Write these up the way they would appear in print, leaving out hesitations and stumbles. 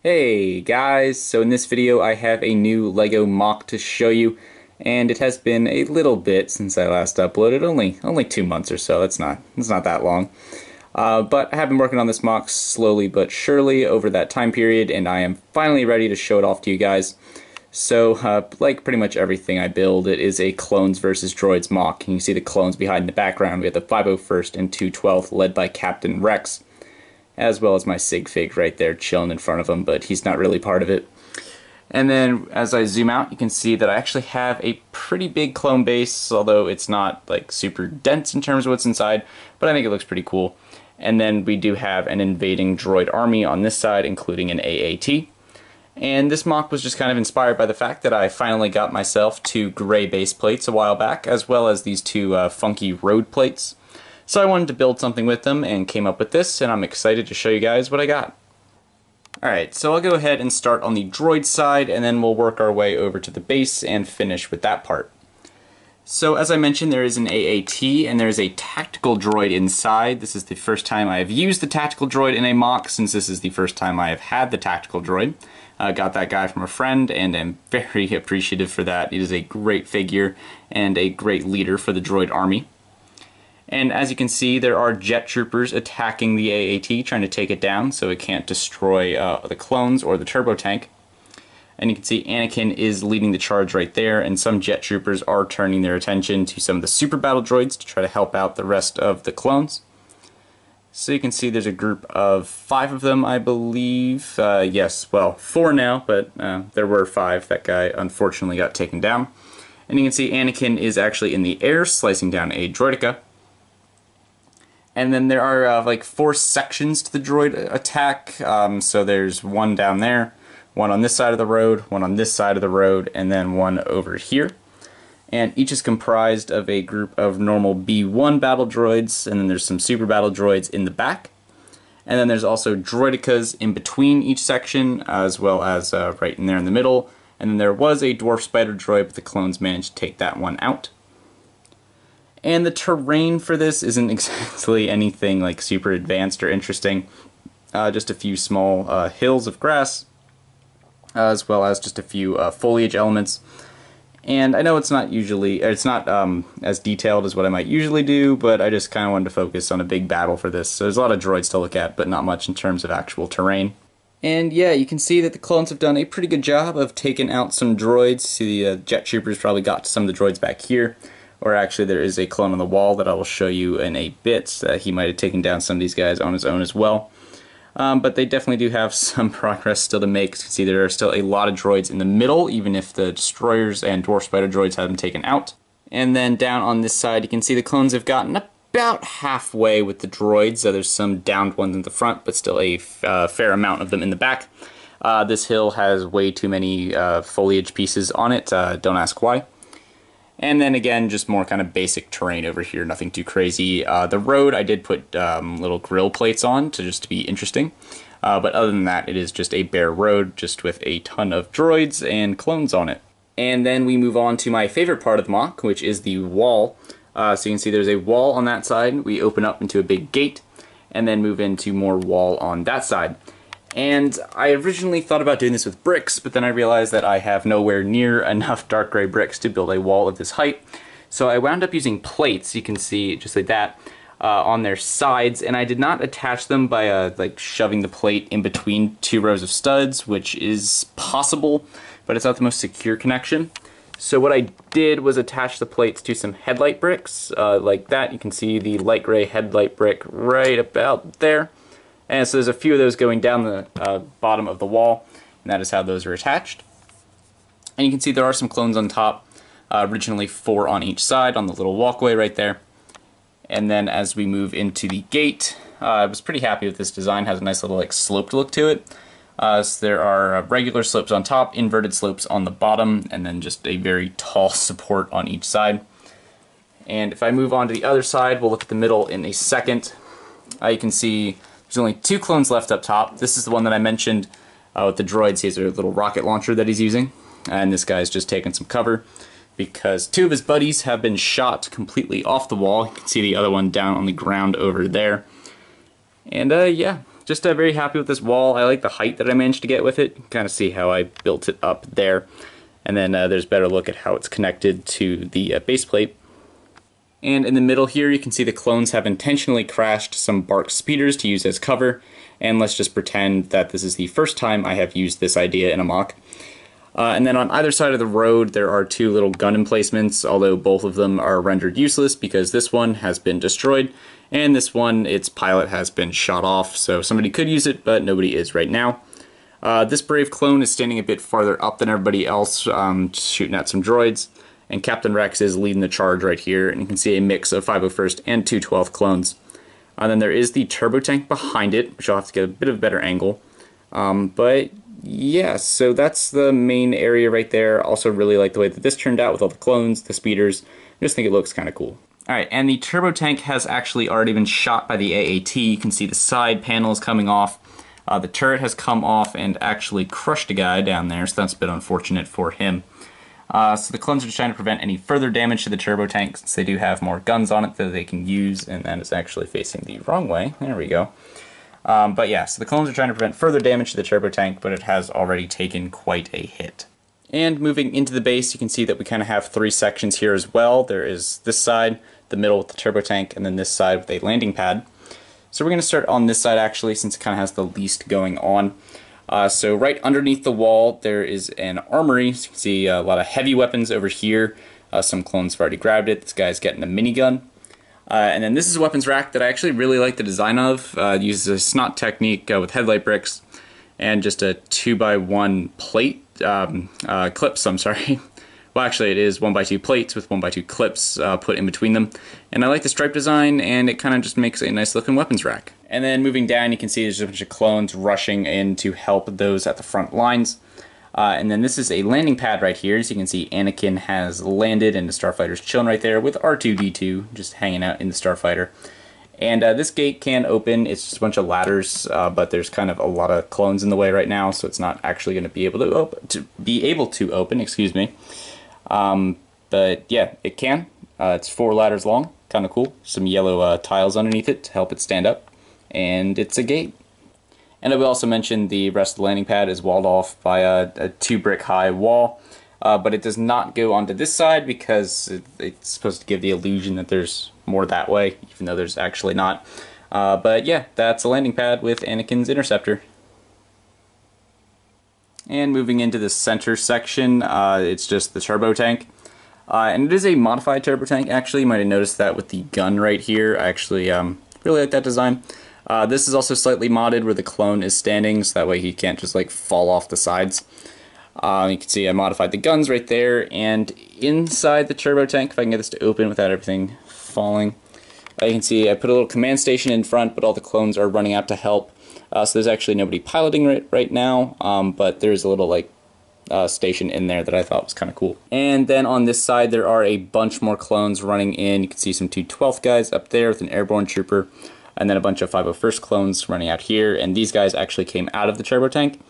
Hey guys, so in this video I have a new LEGO MOC to show you, and it has been a little bit since I last uploaded, only 2 months or so. It's not that long. But I have been working on this MOC slowly but surely over that time period, and I am finally ready to show it off to you guys. So, like pretty much everything I build, it is a clones versus droids MOC. And you see the clones behind in the background. We have the 501st and 212th led by Captain Rex, as well as my sig fig right there chilling in front of him, but he's not really part of it. And then as I zoom out, you can see that I actually have a pretty big clone base, although it's not like super dense in terms of what's inside, but I think it looks pretty cool. And then we do have an invading droid army on this side, including an AAT. And this MOC was just kind of inspired by the fact that I finally got myself 2 gray base plates a while back, as well as these 2 funky road plates. So I wanted to build something with them and came up with this, and I'm excited to show you guys what I got. Alright, so I'll go ahead and start on the droid side, and then we'll work our way over to the base and finish with that part. So as I mentioned, there is an AAT, and there's a tactical droid inside. This is the first time I have used the tactical droid in a MOC, since this is the first time I have had the tactical droid. I got that guy from a friend, and am very appreciative for that. It is a great figure, and a great leader for the droid army. And as you can see, there are jet troopers attacking the AAT, trying to take it down so it can't destroy the clones or the turbo tank. And you can see Anakin is leading the charge right there, and some jet troopers are turning their attention to some of the super battle droids to try to help out the rest of the clones. So you can see there's a group of 5 of them, I believe. Yes, well, 4 now, but there were 5. That guy unfortunately got taken down. And you can see Anakin is actually in the air, slicing down a droideka. And then there are like 4 sections to the droid attack. So there's one down there, one on this side of the road, one on this side of the road, and then one over here. And each is comprised of a group of normal B1 battle droids, and then there's some super battle droids in the back. And then there's also droidekas in between each section, as well as right in there in the middle. And then there was a dwarf spider droid, but the clones managed to take that one out. And the terrain for this isn't exactly anything like super advanced or interesting. Just a few small hills of grass, as well as just a few foliage elements. And I know it's not as detailed as what I might usually do, but I just kind of wanted to focus on a big battle for this. So there's a lot of droids to look at, but not much in terms of actual terrain. And yeah, you can see that the clones have done a pretty good job of taking out some droids. See, the jet troopers probably got to some of the droids back here. Or actually, there is a clone on the wall that I will show you in a bit. He might have taken down some of these guys on his own as well. But they definitely do have some progress still to make. You can see there are still a lot of droids in the middle, even if the destroyers and dwarf spider droids have been taken out. And then down on this side, you can see the clones have gotten about halfway with the droids. So there's some downed ones in the front, but still a fair amount of them in the back. This hill has way too many foliage pieces on it. Don't ask why. And then again, just more kind of basic terrain over here, nothing too crazy. The road I did put little grill plates on to be interesting. But other than that, it is just a bare road, just with a ton of droids and clones on it. And then we move on to my favorite part of the MOC, which is the wall. So you can see there's a wall on that side. We open up into a big gate, and then move into more wall on that side. And I originally thought about doing this with bricks, but then I realized that I have nowhere near enough dark gray bricks to build a wall of this height. So I wound up using plates, you can see just like that, on their sides, and I did not attach them by like shoving the plate in between 2 rows of studs, which is possible, but it's not the most secure connection. So what I did was attach the plates to some headlight bricks, like that. You can see the light gray headlight brick right about there. And so there's a few of those going down the bottom of the wall, and that is how those are attached. And you can see there are some clones on top, originally 4 on each side on the little walkway right there. And then as we move into the gate, I was pretty happy with this design. It has a nice little like sloped look to it. So there are regular slopes on top, inverted slopes on the bottom, and then just a very tall support on each side. And if I move on to the other side, we'll look at the middle in a second. You can see there's only 2 clones left up top. This is the one that I mentioned with the droids. He has a little rocket launcher that he's using. And this guy's just taking some cover because 2 of his buddies have been shot completely off the wall. You can see the other one down on the ground over there. And yeah, just very happy with this wall. I like the height that I managed to get with it. Kind of see how I built it up there. And then there's a better look at how it's connected to the base plate. And in the middle here, you can see the clones have intentionally crashed some bark speeders to use as cover. And let's just pretend that this is the first time I have used this idea in a MOC. And then on either side of the road, there are two little gun emplacements, although both of them are rendered useless because this one has been destroyed, and this one, its pilot has been shot off, so somebody could use it, but nobody is right now. This brave clone is standing a bit farther up than everybody else, shooting at some droids, and Captain Rex is leading the charge right here, and you can see a mix of 501st and 212th clones. And then there is the turbo tank behind it, which I'll have to get a bit of a better angle. But yeah, so that's the main area right there. Also really like the way that this turned out with all the clones, the speeders. I just think it looks kind of cool. Alright, and the turbo tank has actually already been shot by the AAT. You can see the side panels coming off. The turret has come off and actually crushed a guy down there, so that's a bit unfortunate for him. So the clones are just trying to prevent any further damage to the turbo tank, since they do have more guns on it that they can use, and that is actually facing the wrong way. There we go. But yeah, so the clones are trying to prevent further damage to the turbo tank, but it has already taken quite a hit. And moving into the base, you can see that we kind of have three sections here as well. There is this side, the middle with the turbo tank, and then this side with a landing pad. So we're going to start on this side actually, since it kind of has the least going on. So right underneath the wall there is an armory. So you can see a lot of heavy weapons over here. Some clones have already grabbed it. This guy's getting a minigun. And then this is a weapons rack that I actually really like the design of. It uses a snot technique with headlight bricks and just a 2x1 plate, clips, I'm sorry. Well, actually it is 1x2 plates with 1x2 clips put in between them. And I like the stripe design, and it kind of just makes a nice looking weapons rack. And then moving down, you can see there's a bunch of clones rushing in to help those at the front lines. And then this is a landing pad right here. As you can see, Anakin has landed and the starfighter's chilling right there with R2-D2 just hanging out in the starfighter. And this gate can open. It's just a bunch of ladders, but there's kind of a lot of clones in the way right now, so it's not actually going to be able to open. Excuse me. But yeah, it can. It's 4 ladders long, kind of cool. Some yellow tiles underneath it to help it stand up, and it's a gate. And I will also mention the rest of the landing pad is walled off by a 2-brick high wall, but it does not go onto this side because it's supposed to give the illusion that there's more that way, even though there's actually not. But yeah, that's a landing pad with Anakin's interceptor. And moving into the center section, it's just the turbo tank. And it is a modified turbo tank, actually. You might have noticed that with the gun right here. I actually really like that design. This is also slightly modded where the clone is standing, so that way he can't just like fall off the sides. You can see I modified the guns right there, and inside the turbo tank, if I can get this to open without everything falling, you can see I put a little command station in front, but all the clones are running out to help. So there's actually nobody piloting it right now, but there's a little like station in there that I thought was kind of cool. And then on this side there are a bunch more clones running in. You can see some 212th guys up there with an airborne trooper, and then a bunch of 501st clones running out here, and these guys actually came out of the turbo tank.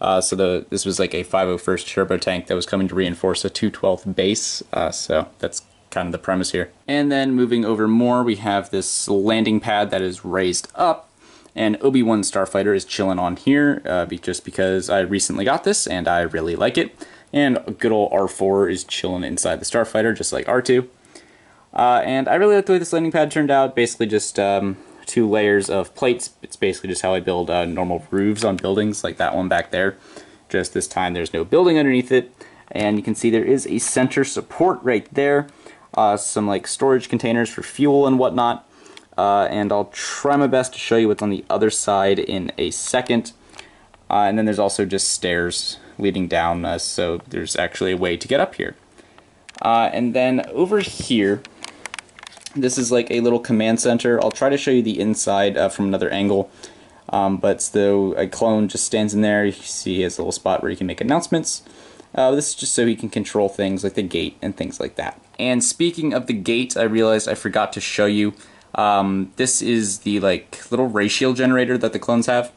So this was like a 501st turbo tank that was coming to reinforce a 212th base, so that's kind of the premise here. And then moving over more, we have this landing pad that is raised up, and Obi-Wan Starfighter is chilling on here, just because I recently got this and I really like it. And good old R4 is chilling inside the Starfighter, just like R2. And I really like the way this landing pad turned out. Basically just 2 layers of plates. It's basically just how I build normal roofs on buildings, like that one back there. Just this time there's no building underneath it. And you can see there is a center support right there. Some like storage containers for fuel and whatnot. And I'll try my best to show you what's on the other side in a second. And then there's also just stairs leading down, so there's actually a way to get up here. And then over here, this is like a little command center. I'll try to show you the inside from another angle. But so a clone just stands in there. You see he has a little spot where you can make announcements. This is just so he can control things like the gate and things like that. And speaking of the gate, I realized I forgot to show you. This is the like little ray shield generator that the clones have,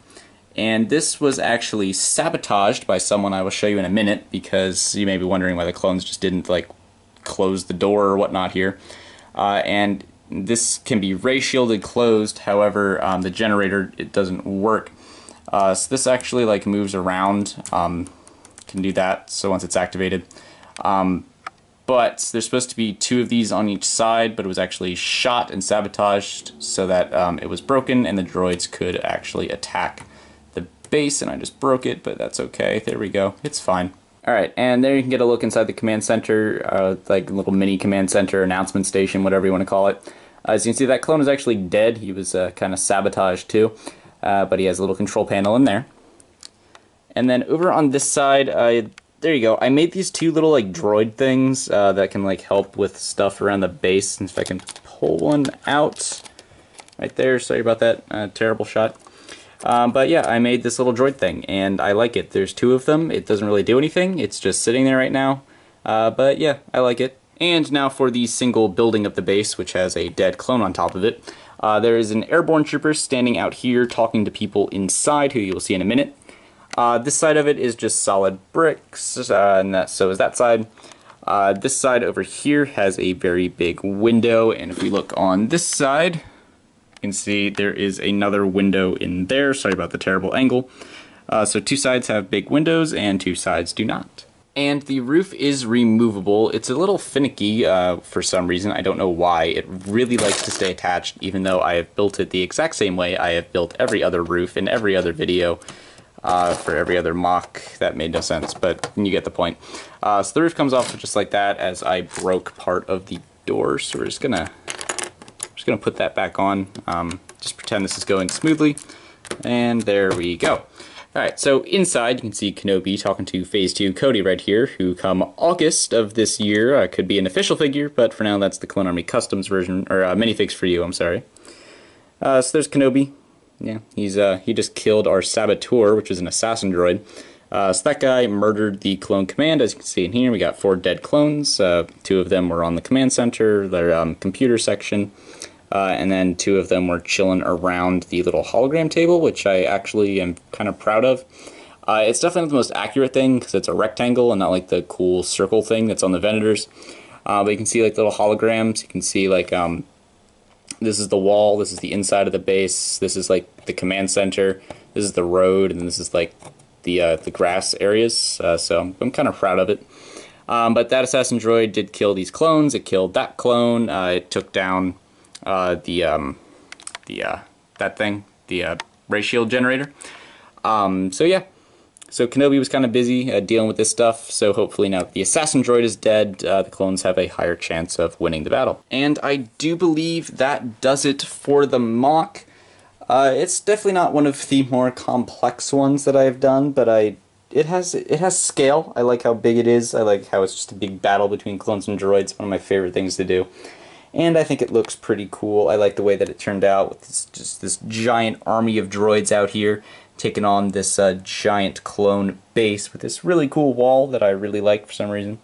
and this was actually sabotaged by someone I will show you in a minute, because you may be wondering why the clones just didn't like close the door or whatnot here. And this can be ray shielded closed, however the generator, it doesn't work. So this actually like moves around, can do that, so once it's activated. But there's supposed to be 2 of these on each side, but it was actually shot and sabotaged so that it was broken and the droids could actually attack the base, and I just broke it, but that's okay. There we go. It's fine. Alright, and there you can get a look inside the command center, like a little mini command center, announcement station, whatever you want to call it. As you can see, that clone is actually dead. He was kind of sabotaged too, but he has a little control panel in there. And then over on this side, there you go. I made these 2 little like droid things that can like help with stuff around the base. And if I can pull one out, right there. Sorry about that terrible shot. But yeah, I made this little droid thing, and I like it. There's 2 of them. It doesn't really do anything. It's just sitting there right now. But yeah, I like it. And now for the single building of the base, which has a dead clone on top of it. There is an airborne trooper standing out here talking to people inside, who you'll see in a minute. This side of it is just solid bricks, and so is that side. This side over here has a very big window, and if we look on this side, you can see there is another window in there. Sorry about the terrible angle. So 2 sides have big windows, and 2 sides do not. And the roof is removable. It's a little finicky for some reason. I don't know why. It really likes to stay attached, even though I have built it the exact same way I have built every other roof in every other video. For every other MOC. That made no sense, but you get the point. So the roof comes off just like that, as I broke part of the door. So we're just gonna put that back on. Just pretend this is going smoothly, and there we go. All right, so inside you can see Kenobi talking to Phase 2 Cody right here, who come August of this year could be an official figure, but for now that's the Clone Army Customs version, or minifigs for you. I'm sorry. So there's Kenobi. Yeah, he just killed our saboteur, which is an assassin droid. So that guy murdered the clone command. As you can see in here, we got 4 dead clones. 2 of them were on the command center, their computer section, and then 2 of them were chilling around the little hologram table, which I actually am kind of proud of. It's definitely not the most accurate thing because it's a rectangle and not like the cool circle thing that's on the Venators. But you can see like little holograms. You can see like this is the wall, this is the inside of the base, this is like the command center, this is the road, and this is like the grass areas, so I'm kind of proud of it. But that assassin droid did kill these clones. It killed that clone, it took down that thing, the ray shield generator. So yeah. So Kenobi was kind of busy dealing with this stuff, so hopefully now that the assassin droid is dead, the clones have a higher chance of winning the battle. And I do believe that does it for the MOC. It's definitely not one of the more complex ones that I've done, but it has scale. I like how big it is. I like how it's just a big battle between clones and droids, one of my favorite things to do. And I think it looks pretty cool. I like the way that it turned out with just this giant army of droids out here taking on this giant clone base with this really cool wall that I really like for some reason.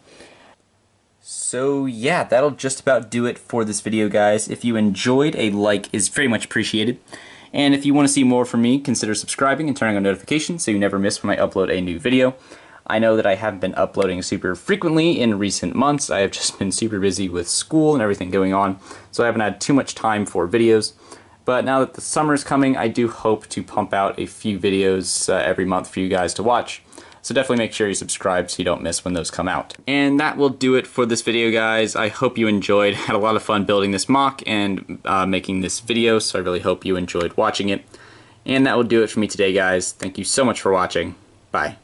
So yeah, that'll just about do it for this video, guys. If you enjoyed, a like is very much appreciated. And if you want to see more from me, consider subscribing and turning on notifications so you never miss when I upload a new video. I know that I haven't been uploading super frequently in recent months. I have just been super busy with school and everything going on, so I haven't had too much time for videos. But now that the summer is coming, I do hope to pump out a few videos every month for you guys to watch. So definitely make sure you subscribe so you don't miss when those come out. And that will do it for this video, guys. I hope you enjoyed. Had a lot of fun building this MOC and making this video, so I really hope you enjoyed watching it. And that will do it for me today, guys. Thank you so much for watching. Bye.